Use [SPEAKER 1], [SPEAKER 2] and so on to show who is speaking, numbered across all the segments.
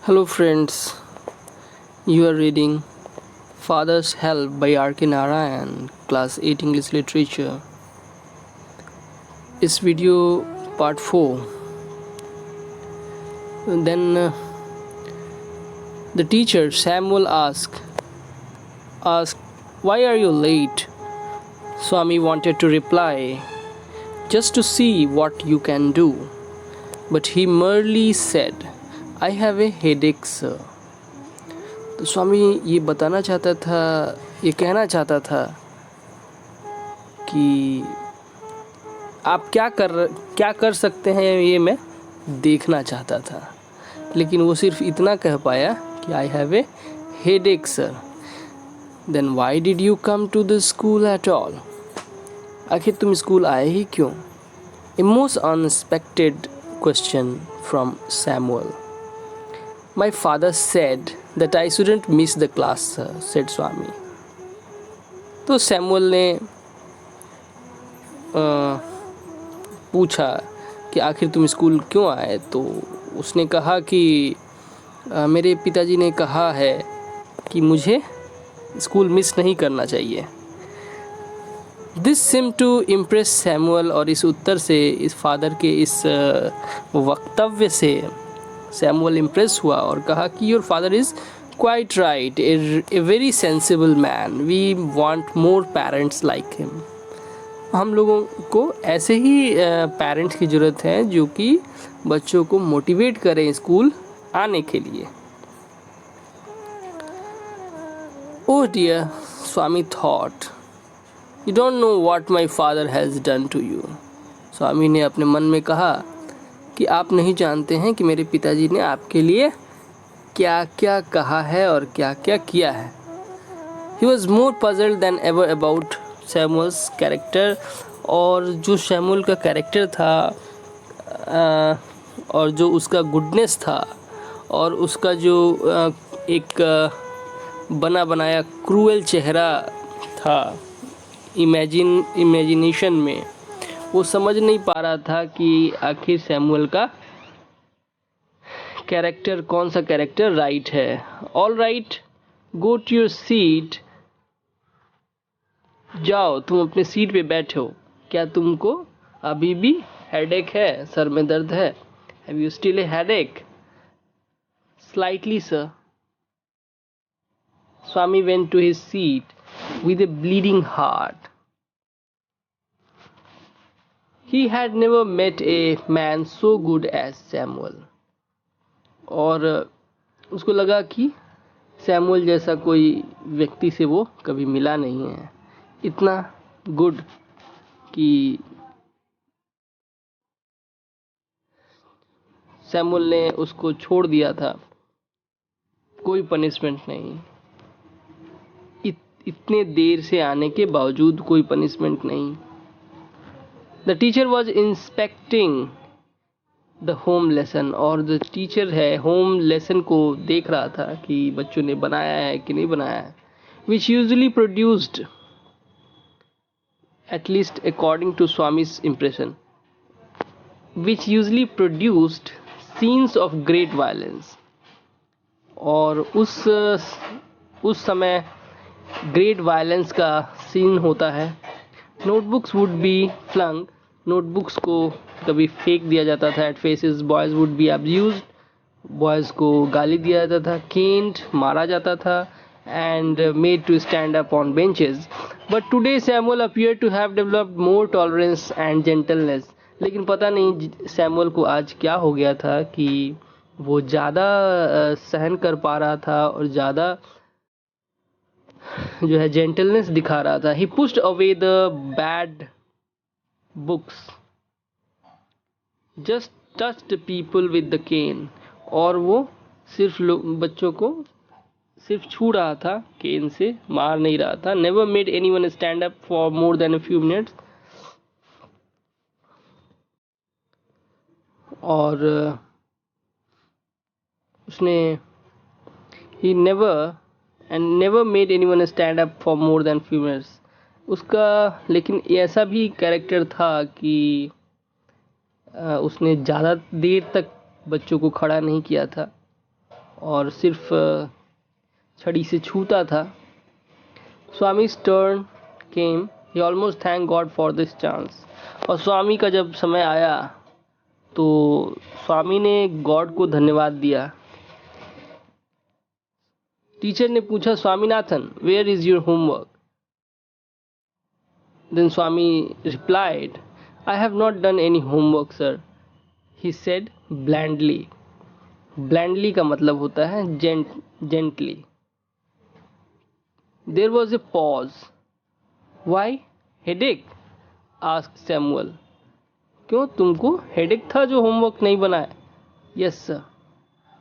[SPEAKER 1] Hello, friends. You are reading Father's Help by R.K. Narayan, Class 8 English Literature. This video part 4. Then the teacher Samuel asked, "Why are you late?" Swami wanted to reply, "Just to see what you can do." But he merely said, "I have a headache, sir." तो स्वामी ये बताना चाहता था, ये कहना चाहता था कि आप क्या कर सकते हैं, ये मैं देखना चाहता था। लेकिन वो सिर्फ इतना कह पाया कि I have a headache sir. Then why did you come to the school at all? आखिर तुम स्कूल आए ही क्यों? A most unexpected question from Samuel. My father said that I shouldn't miss the class, sir, said स्वामी। तो Samuel ने पूछा कि आखिर तुम स्कूल क्यों आए? तो उसने कहा कि मेरे पिताजी ने कहा है कि मुझे स्कूल मिस नहीं करना चाहिए। This seemed to impress Samuel, और इस उत्तर से, इस फादर के इस वक्तव्य से सैमुअल इम्प्रेस हुआ और कहा कि your father is quite right, a very sensible man, we want more parents like him. हम लोगों को ऐसे ही पेरेंट्स की ज़रूरत है जो कि बच्चों को मोटिवेट करें स्कूल आने के लिए। Oh dear, Swami thought, you don't know what my father has done to you. Swami ने अपने मन में कहा कि आप नहीं जानते हैं कि मेरे पिताजी ने आपके लिए क्या क्या कहा है और क्या क्या किया है। He was more puzzled than ever about Samuel's character, और जो सैमुअल का कैरेक्टर था और जो उसका गुडनेस था और उसका जो एक बना बनाया क्रूएल चेहरा था इमेजिनेशन में, वो समझ नहीं पा रहा था कि आखिर सैमुअल का कैरेक्टर, कौन सा कैरेक्टर राइट है। All right, go to your seat, जाओ तुम अपने सीट पे बैठो। क्या तुमको अभी भी हेडेक है, सर में दर्द है? Have you still a headache? Slightly sir. Swami went to his seat with a bleeding heart. He had never met a man so good as Samuel, और उसको लगा कि सैमुअल जैसा कोई व्यक्ति से वो कभी मिला नहीं है, इतना गुड कि सैमुअल ने उसको छोड़ दिया था, कोई पनिशमेंट नहीं। इतने देर से आने के बावजूद कोई पनिशमेंट नहीं। The teacher was inspecting the home lesson, और जो टीचर है होम लेसन को देख रहा था कि बच्चों ने बनाया है कि नहीं बनाया है, which usually produced, at least according to Swami's impression, which usually produced scenes of great violence। और उस समय ग्रेट वायलेंस का सीन होता है। Notebooks would be flung, notebooks को कभी फेंक दिया जाता था। At faces, boys would be abused, boys को गाली दिया जाता था। केन्ड, मारा जाता था। And made to stand up on benches. But today Samuel appear to have developed more tolerance and gentleness. लेकिन पता नहीं सैमुअल को आज क्या हो गया था कि वो ज़्यादा सहन कर पा रहा था और ज़्यादा जो है जेंटलनेस दिखा रहा था। He pushed away the bad books, just touched people with the cane, और वो सिर्फ बच्चों को सिर्फ छू रहा था, केन से मार नहीं रहा था। Never made anyone stand up for more than a few minutes, और उसने he never made anyone stand up for more than few minutes उसका। लेकिन ऐसा भी कैरेक्टर था कि उसने ज़्यादा देर तक बच्चों को खड़ा नहीं किया था। और सिर्फ छड़ी से छूता था. स्वामी's turn came. He almost thanked God for this chance. और स्वामी का जब समय आया तो स्वामी ने गॉड को धन्यवाद दिया. टीचर ने पूछा, Swaminathan, where is your homework? Then Swami replied, I have not done any homework, sir. He said blandly. Blandly का मतलब होता है gently. There was a pause. Why? Headache? asked Samuel. क्यों, तुमको headache था जो homework नहीं बनाया? Yes, sir.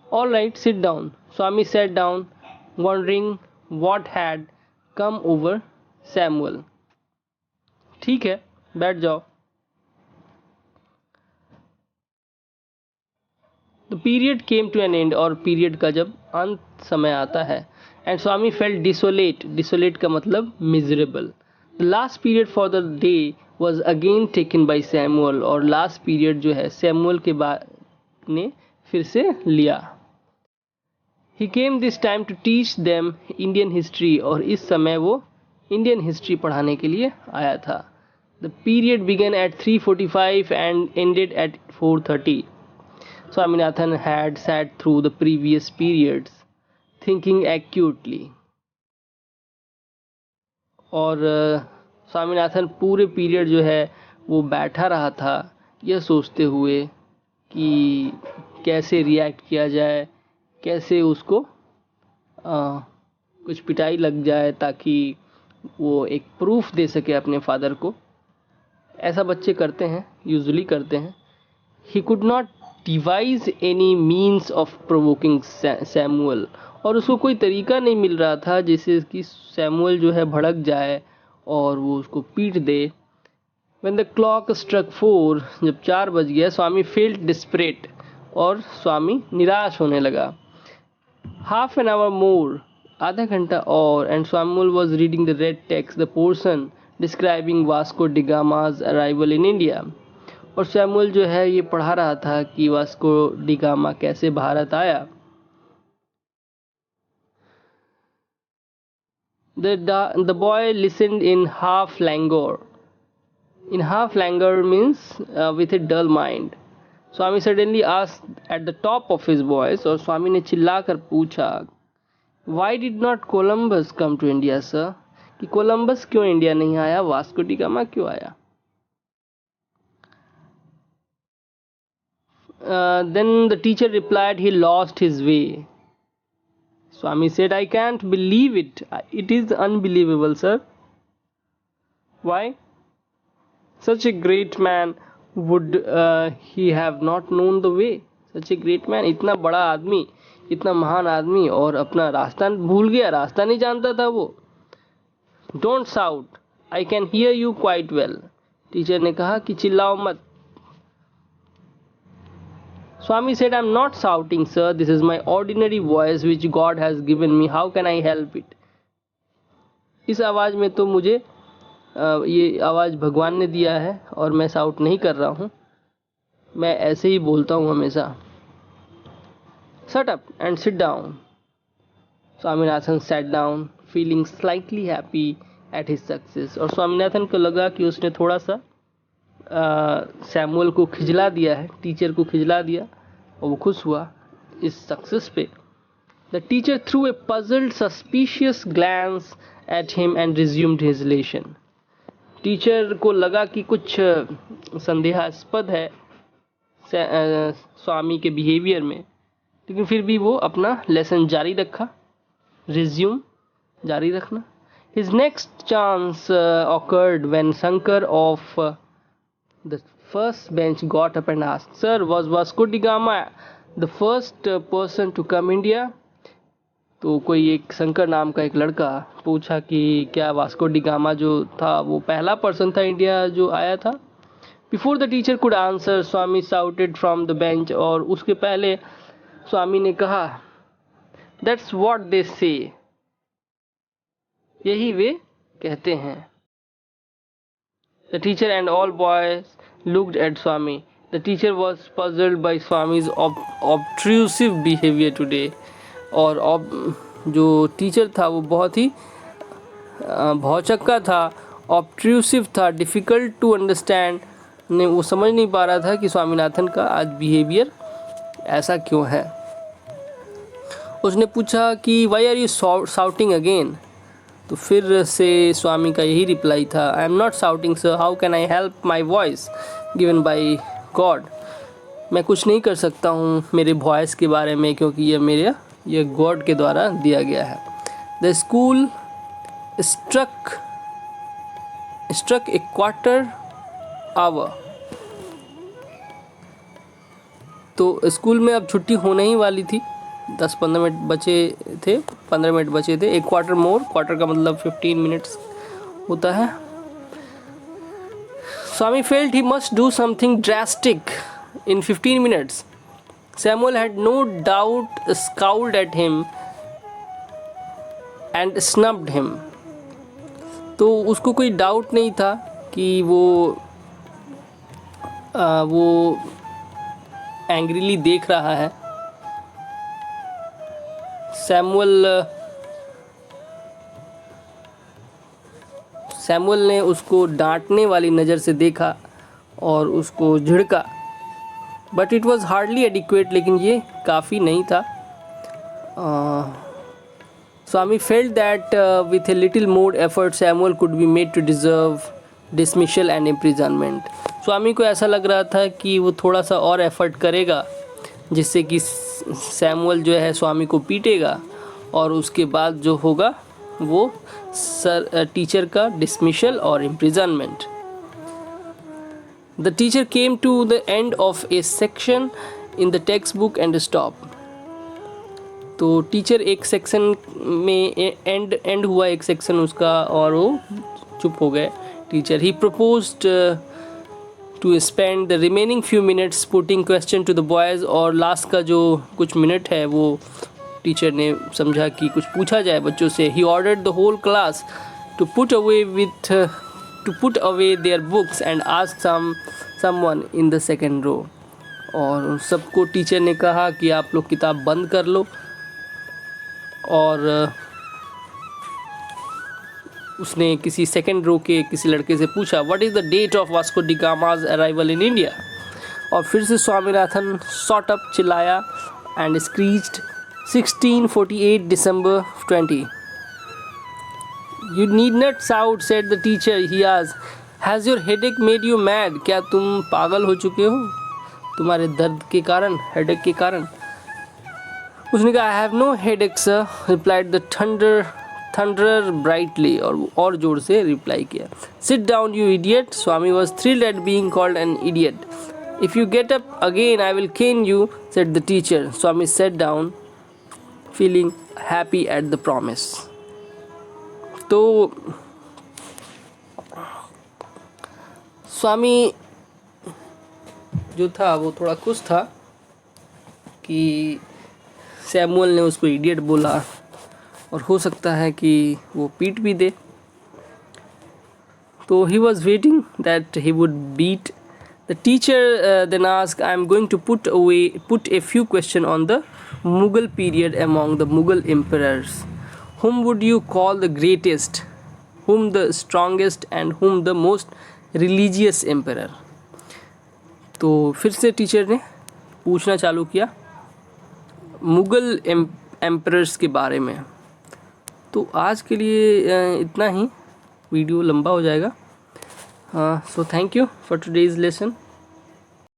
[SPEAKER 1] All right, sit down. Swami sat down, wondering what had come over Samuel. ठीक है, बैठ जाओ. The period came to an end. और पीरियड का जब अंत समय आता है. And Swami felt desolate. Desolate का मतलब miserable. The last period for the day was again taken by Samuel. और लास्ट पीरियड जो है सैमुअल के बाद ने फिर से लिया. He came this time to teach them Indian history. और इस समय वो इंडियन हिस्ट्री पढ़ाने के लिए आया था. The period began at 3:45 and ended at 4:30. Swaminathan had sat through the previous periods, thinking acutely. और स्वामीनाथन पूरे पीरियड जो है वो बैठा रहा था यह सोचते हुए कि कैसे रिएक्ट किया जाए, कैसे उसको कुछ पिटाई लग जाए ताकि वो एक प्रूफ दे सके अपने फादर को. ऐसा बच्चे करते हैं, यूजुअली करते हैं. He could not devise any means of provoking Samuel. और उसको कोई तरीका नहीं मिल रहा था जिससे कि सैमुअल जो है भड़क जाए और वो उसको पीट दे. व्हेन द क्लॉक स्ट्रक 4, जब 4 बज गया, स्वामी फेल्ट डिस्परेट. और स्वामी निराश होने लगा. हाफ एन आवर मोर, आधा घंटा और, and Samuel was reading the red text, the portion describing Vasco da Gama's arrival in India. और सैमुअल जो है ये पढ़ा रहा था कि वास्को डी गामा कैसे भारत आया. The boy listened in half languor. In half languor means with a dull mind. Swami suddenly asked at the top of his voice. और स्वामी ने चिल्लाकर पूछा, Why did not Columbus come to India, sir? कि Columbus क्यों India नहीं आया, Vasco D gamma क्यों आया. Then the teacher replied, he lost his way. Swami said, I can't believe it. It is unbelievable, sir. Why? Such a great man, would he have not known the way? Such a great man, इतना बड़ा आदमी, इतना महान आदमी, और अपना रास्ता भूल गया, रास्ता नहीं जानता था वो. Don't shout. I can hear you quite well. Teacher ने कहा कि चिल्लाओ मत. Swami said, I'm not shouting, sir. This is my ordinary voice which God has given me. How can I help it? इस आवाज़ में तो मुझे ये आवाज़ भगवान ने दिया है और मैं शाउट नहीं कर रहा हूँ. मैं ऐसे ही बोलता हूँ हमेशा. Shut up and sit down. Swaminathan sat down, feeling slightly happy at his success. और स्वामीनाथन को लगा कि उसने थोड़ा सा सैमुअल को खिजला दिया है, टीचर को खिजला दिया, और वो खुश हुआ इस सक्सेस पे. The teacher through a puzzled suspicious glans at him and resumed his lesson. Teacher को लगा कि कुछ संदेहास्पद है स्वामी के बिहेवियर में, लेकिन फिर भी वो अपना लेसन जारी रखा. रिज्यूम, जारी रखना. His next chance occurred when Shankar of the first bench got up and asked, Sir, was Vasco da Gama the first person to come India? तो कोई एक शंकर नाम का एक लड़का पूछा कि क्या वास्को डी गामा जो था वो पहला पर्सन था इंडिया जो आया था. Before the teacher could answer, Swami shouted from the bench. और उसके पहले स्वामी ने कहा, दैट्स व्हाट दे से. यही वे कहते हैं. The teacher and all boys looked at Swami. The teacher was puzzled by Swami's obtrusive behavior today. और जो टीचर था वो बहुत ही भौचक्का था, ऑब्ट्रूसिव था, डिफ़िकल्ट टू अंडरस्टैंड, ने वो समझ नहीं पा रहा था कि स्वामीनाथन का आज बिहेवियर ऐसा क्यों है। उसने पूछा कि why are you shouting again, तो फिर से स्वामी का यही रिप्लाई था, I am not shouting sir, how can I help my voice given by God. मैं कुछ नहीं कर सकता हूँ मेरे वॉइस के बारे में, क्योंकि ये गॉड के द्वारा दिया गया है। The school struck a quarter hour, तो स्कूल में अब छुट्टी होने ही वाली थी, 10-15 मिनट बचे थे, 15 मिनट बचे थे। एक क्वार्टर मोर, क्वार्टर का मतलब 15 मिनट्स होता है। Swami felt he must do something drastic in 15 minutes. Samuel had no doubt scowled at him and snubbed him. तो उसको कोई डाउट नहीं था कि वो एंग्रीली देख रहा है। सैमुअल ने उसको डांटने वाली नज़र से देखा और उसको झिड़का, but it was hardly adequate, लेकिन ये काफ़ी नहीं था। Swami felt that with a little more effort Samuel could be made to deserve dismissal and imprisonment. Swami को ऐसा लग रहा था कि वो थोड़ा सा और एफर्ट करेगा, जिससे कि सैमुअल जो है स्वामी को पीटेगा और उसके बाद जो होगा वो टीचर का डिसमिशल और imprisonment. The teacher came to the end of a section in the textbook and stopped. तो टीचर एक सेक्शन में एंड हुआ एक सेक्शन उसका, और वो चुप हो गए teacher. He proposed to spend the remaining few minutes putting question to the boys, और लास्ट का जो कुछ मिनट है वो टीचर ने समझा कि कुछ पूछा जाए बच्चों से। He ordered the whole class to put away their books and ask someone in the second row. और सबको टीचर ने कहा कि आप लोग किताब बंद कर लो, और उसने किसी सेकंड रो के किसी लड़के से पूछा, what is the date of Vasco da Gama's arrival in India. और फिर से स्वामीनाथन सॉट अप चिल्लाया and screeched 1648 December 20. You need not shout, said the teacher. He asked, has your headache made you mad? क्या तुम पागल हो चुके हो तुम्हारे दर्द के कारण, हेडेक के कारण? उसने कहा, I have no headache sir, replied the thunderer brightly, और जोर से रिप्लाई किया। Sit down you idiot. Swami was thrilled at being called an idiot. If you get up again I will cane you, said the teacher. Swami sat down, feeling happy at the promise. तो स्वामी जो था वो थोड़ा खुश था कि Samuel ने उसको इडियट बोला, और हो सकता है कि वो पीट भी दे। तो he was waiting that he would beat the teacher. Then ask, I am going to put a few question on the Mughal period among the Mughal emperors. Whom would you call the greatest, whom the strongest, and whom the most religious emperor? तो फिर से teacher ने पूछना चालू किया Mughal emperors के बारे में। तो आज के लिए इतना ही, वीडियो लंबा हो जाएगा। So thank you for today's lesson.